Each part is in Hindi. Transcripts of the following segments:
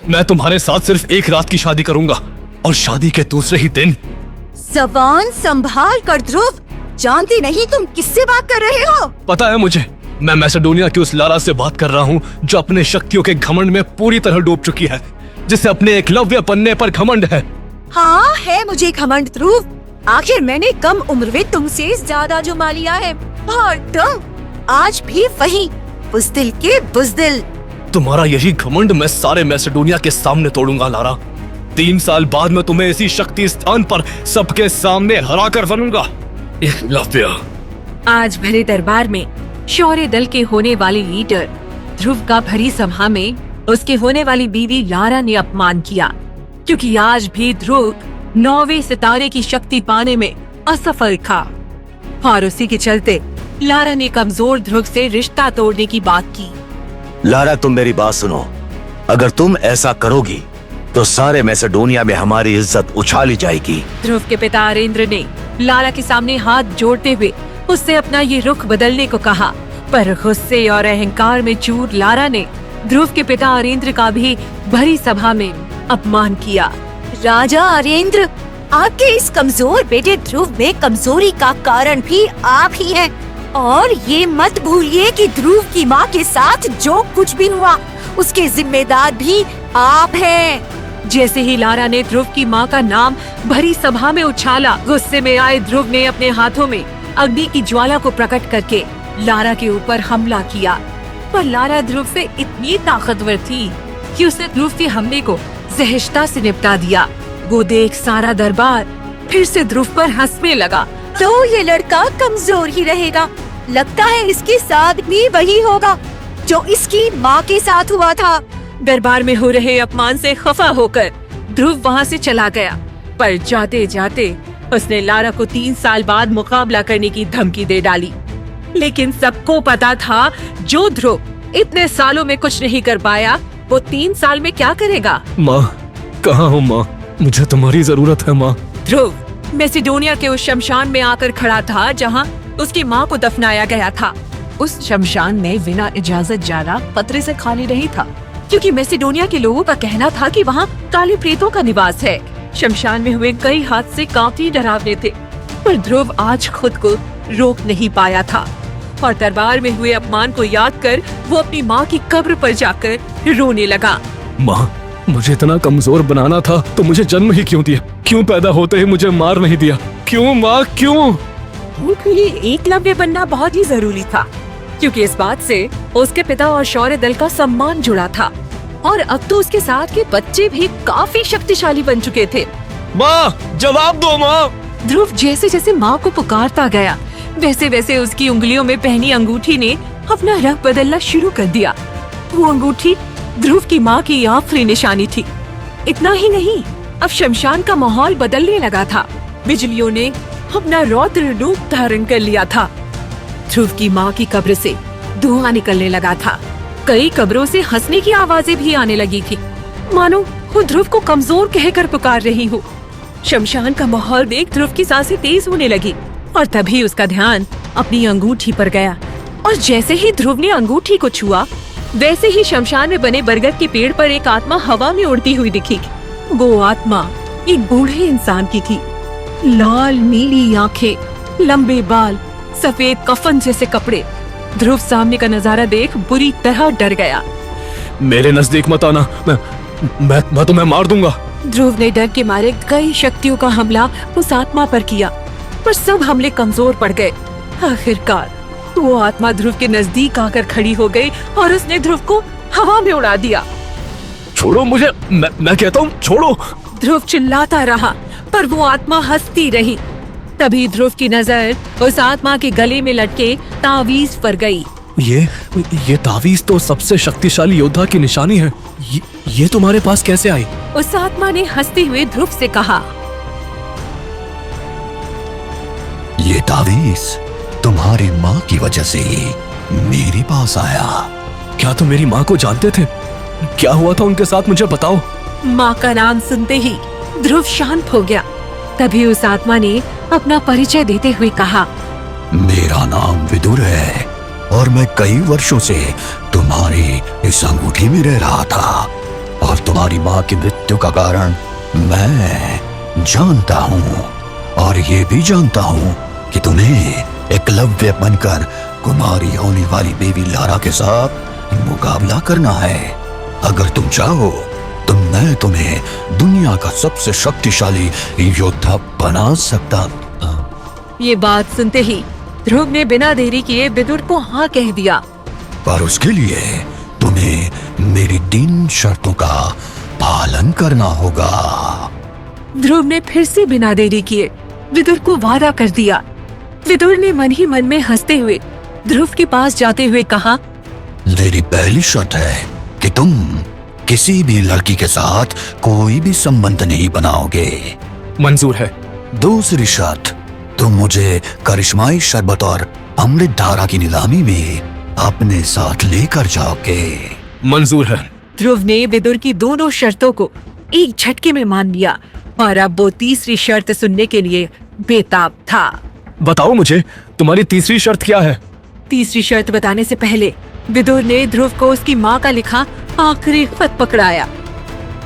मैं तुम्हारे साथ सिर्फ एक रात की शादी करूंगा और शादी के दूसरे ही दिन। जबान संभाल कर ध्रुव, जानती नहीं तुम किससे बात कर रहे हो? पता है मुझे, मैं मैसेडोनिया की उस लारा से बात कर रहा हूँ जो अपने शक्तियों के घमंड में पूरी तरह डूब चुकी है, जिसे अपने एकलव्य बनने पर घमंड है। हाँ है मुझे घमंड ध्रुव, आखिर मैंने कम उम्र में तुमसे ज्यादा जुमा लिया है और तुम आज भी वही बुज़दिल के बुज़दिल। तुम्हारा यही घमंड मैं सारे मैसेडोनिया के सामने तोड़ूंगा लारा। 3 साल बाद मैं तुम्हें इसी शक्ति स्थान पर सबके सामने हरा कर बनूंगा। एकलव्य। आज भरे दरबार में शौर्य दल के होने वाले लीडर ध्रुव का भरी सभा में उसके होने वाली बीवी लारा ने अपमान किया, क्योंकि आज भी ध्रुव 9वें सितारे की शक्ति पाने में असफल था और उसी के चलते लारा ने कमजोर ध्रुव से रिश्ता तोड़ने की बात की। लारा, तुम मेरी बात सुनो। अगर तुम ऐसा करोगी तो सारे मैसेडोनिया में हमारी इज्जत उछाली जाएगी। ध्रुव के पिता अरेंद्र ने लारा के सामने हाथ जोड़ते हुए उससे अपना ये रुख बदलने को कहा, पर गुस्से और अहंकार में चूर लारा ने ध्रुव के पिता अरेंद्र का भी भरी सभा में अपमान किया। राजा अरेंद्र, आपके इस कमजोर बेटे ध्रुव में कमजोरी का कारण भी आप ही हैं। और ये मत भूलिए कि ध्रुव की माँ के साथ जो कुछ भी हुआ उसके जिम्मेदार भी आप हैं। जैसे ही लारा ने ध्रुव की माँ का नाम भरी सभा में उछाला, गुस्से में आए ध्रुव ने अपने हाथों में अग्नि की ज्वाला को प्रकट करके लारा के ऊपर हमला किया। पर लारा ध्रुव से इतनी ताकतवर थी कि उसने ध्रुव के हमले को सहजता से निपटा दिया। वो देख सारा दरबार फिर से ध्रुव पर हंसने लगा। तो ये लड़का कमजोर ही रहेगा, लगता है इसके साथ भी वही होगा जो इसकी माँ के साथ हुआ था। दरबार में हो रहे अपमान से खफा होकर ध्रुव वहाँ से चला गया, पर जाते जाते उसने लारा को 3 साल बाद मुकाबला करने की धमकी दे डाली। लेकिन सबको पता था जो ध्रुव इतने सालों में कुछ नहीं कर पाया, वो 3 साल में क्या करेगा। माँ, कहाँ हो माँ? मुझे तुम्हारी जरूरत है माँ। ध्रुव मैसेडोनिया के उस शमशान में आकर खड़ा था जहाँ उसकी माँ को दफनाया गया था। उस शमशान में बिना इजाजत जाना खतरे से खाली नहीं था, क्योंकि मैसेडोनिया के लोगों का कहना था कि वहाँ काले प्रेतों का निवास है। शमशान में हुए कई हादसे काफी डरावने थे, पर ध्रुव आज खुद को रोक नहीं पाया था और दरबार में हुए अपमान को याद कर वो अपनी माँ की कब्र पर जाकर रोने लगा। माँ, मुझे इतना कमजोर बनाना था तो मुझे जन्म ही क्यों दिया? क्यों पैदा होते ही मुझे मार नहीं दिया? क्यों माँ, क्यों? उनके लिए एकलव्य बनना बहुत ही जरूरी था, क्योंकि इस बात से उसके पिता और शौर्य दल का सम्मान जुड़ा था और अब तो उसके साथ के बच्चे भी काफी शक्तिशाली बन चुके थे। माँ, जवाब दो माँ। ध्रुव जैसे जैसे माँ को पुकारता गया, वैसे वैसे उसकी उंगलियों में पहनी अंगूठी ने अपना रंग बदलना शुरू कर दिया। वो अंगूठी ध्रुव की माँ की आखिरी निशानी थी। इतना ही नहीं, अब शमशान का माहौल बदलने लगा था। बिजलियों ने अपना रौद्र रूप धारण कर लिया था। ध्रुव की माँ की कब्र से धुआं निकलने लगा था। कई कब्रों से हंसने की आवाजें भी आने लगी थी, मानो वो ध्रुव को कमजोर कहकर पुकार रही हो। शमशान का माहौल देख ध्रुव की सांसें तेज होने लगी और तभी उसका ध्यान अपनी अंगूठी पर गया और जैसे ही ध्रुव ने अंगूठी को छुआ, वैसे ही शमशान में बने बरगद के पेड़ पर एक आत्मा हवा में उड़ती हुई दिखी। वो आत्मा एक बूढ़े इंसान की थी। लाल नीली आंखें, लंबे बाल, सफेद कफन जैसे कपड़े। ध्रुव सामने का नजारा देख बुरी तरह डर गया। मेरे नजदीक मत आना, मैं तुम्हें मार दूंगा। ध्रुव ने डर के मारे कई शक्तियों का हमला उस आत्मा पर किया, पर सब हमले कमजोर पड़ गए। आखिरकार वो आत्मा ध्रुव के नजदीक आकर खड़ी हो गई और उसने ध्रुव को हवा में उड़ा दिया। छोड़ो मुझे, मैं कहता हूँ छोड़ो। ध्रुव चिल्लाता रहा, पर वो आत्मा हंसती रही। तभी ध्रुव की नजर उस आत्मा के गले में लटके तावीज पर गई। ये तावीज तो सबसे शक्तिशाली योद्धा की निशानी है। ये तुम्हारे पास कैसे आई? उस आत्मा ने हंसते हुए ध्रुव से कहा, ये तावीज तुम्हारी माँ की वजह से ही मेरे पास आया। क्या तुम मेरी माँ को जानते थे? क्या हुआ था उनके साथ, मुझे बताओ। माँ का नाम सुनते ही ध्रुव शांत हो गया। तभी उस आत्मा ने अपना परिचय देते हुए कहा, मेरा नाम विदुर है और मैं कई वर्षों से तुम्हारी इस अंगूठी में रह रहा था और तुम्हारी माँ की मृत्यु का कारण मैं जानता हूँ, और ये भी जानता हूँ कि तुम्हें एकलव्य बनकर कुमारी होने वाली बेबी लारा के साथ मुकाबला करना है। अगर तुम चाहो तो मैं तुम्हें दुनिया का सबसे शक्तिशाली योद्धा बना सकता। ये बात सुनते ही ध्रुव ने बिना देरी किए विदुर को हाँ कह दिया। पर उसके लिए तुम्हें मेरी 3 शर्तों का पालन करना होगा। ध्रुव ने फिर से बिना देरी किए विदुर को वादा कर दिया। विदुर ने मन ही मन में हंसते हुए ध्रुव के पास जाते हुए कहा, मेरी पहली शर्त है कि तुम किसी भी लड़की के साथ कोई भी संबंध नहीं बनाओगे। मंजूर है। दूसरी शर्त, तुम मुझे करिश्माई शरबत और अमृत धारा की नीलामी में अपने साथ लेकर जाओगे। मंजूर है। ध्रुव ने विदुर की दोनों शर्तों को एक झटके में मान लिया और अब वो तीसरी शर्त सुनने के लिए बेताब था। बताओ मुझे, तुम्हारी तीसरी शर्त क्या है? तीसरी शर्त बताने से पहले विदुर ने ध्रुव को उसकी माँ का लिखा आखिरी खत पकड़ाया।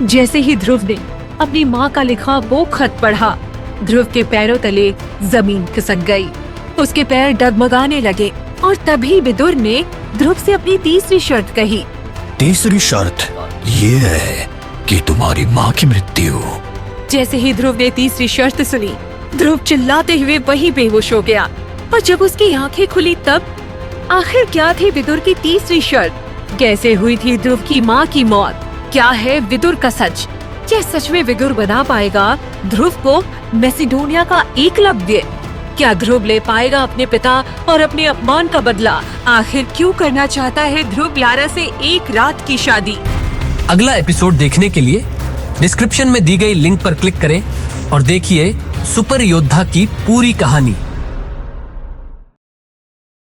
जैसे ही ध्रुव ने अपनी माँ का लिखा वो खत पढ़ा, ध्रुव के पैरों तले जमीन खिसक गई। उसके पैर डगमगाने लगे और तभी विदुर ने ध्रुव से अपनी तीसरी शर्त कही। तीसरी शर्त ये है कि तुम्हारी माँ की मृत्यु। जैसे ही ध्रुव ने तीसरी शर्त सुनी, ध्रुव चिल्लाते हुए वहीं बेहोश हो गया। और जब उसकी आंखें खुली तब आखिर क्या थी विदुर की तीसरी शर्त? कैसे हुई थी ध्रुव की माँ की मौत? क्या है विदुर का सच? क्या सच में विदुर बना पाएगा ध्रुव को मैसिडोनिया का एकलव्य? क्या ध्रुव ले पाएगा अपने पिता और अपने अपमान का बदला? आखिर क्यों करना चाहता है ध्रुव लारा से एक रात की शादी? अगला एपिसोड देखने के लिए डिस्क्रिप्शन में दी गई लिंक पर क्लिक करें और देखिए सुपर योद्धा की पूरी कहानी।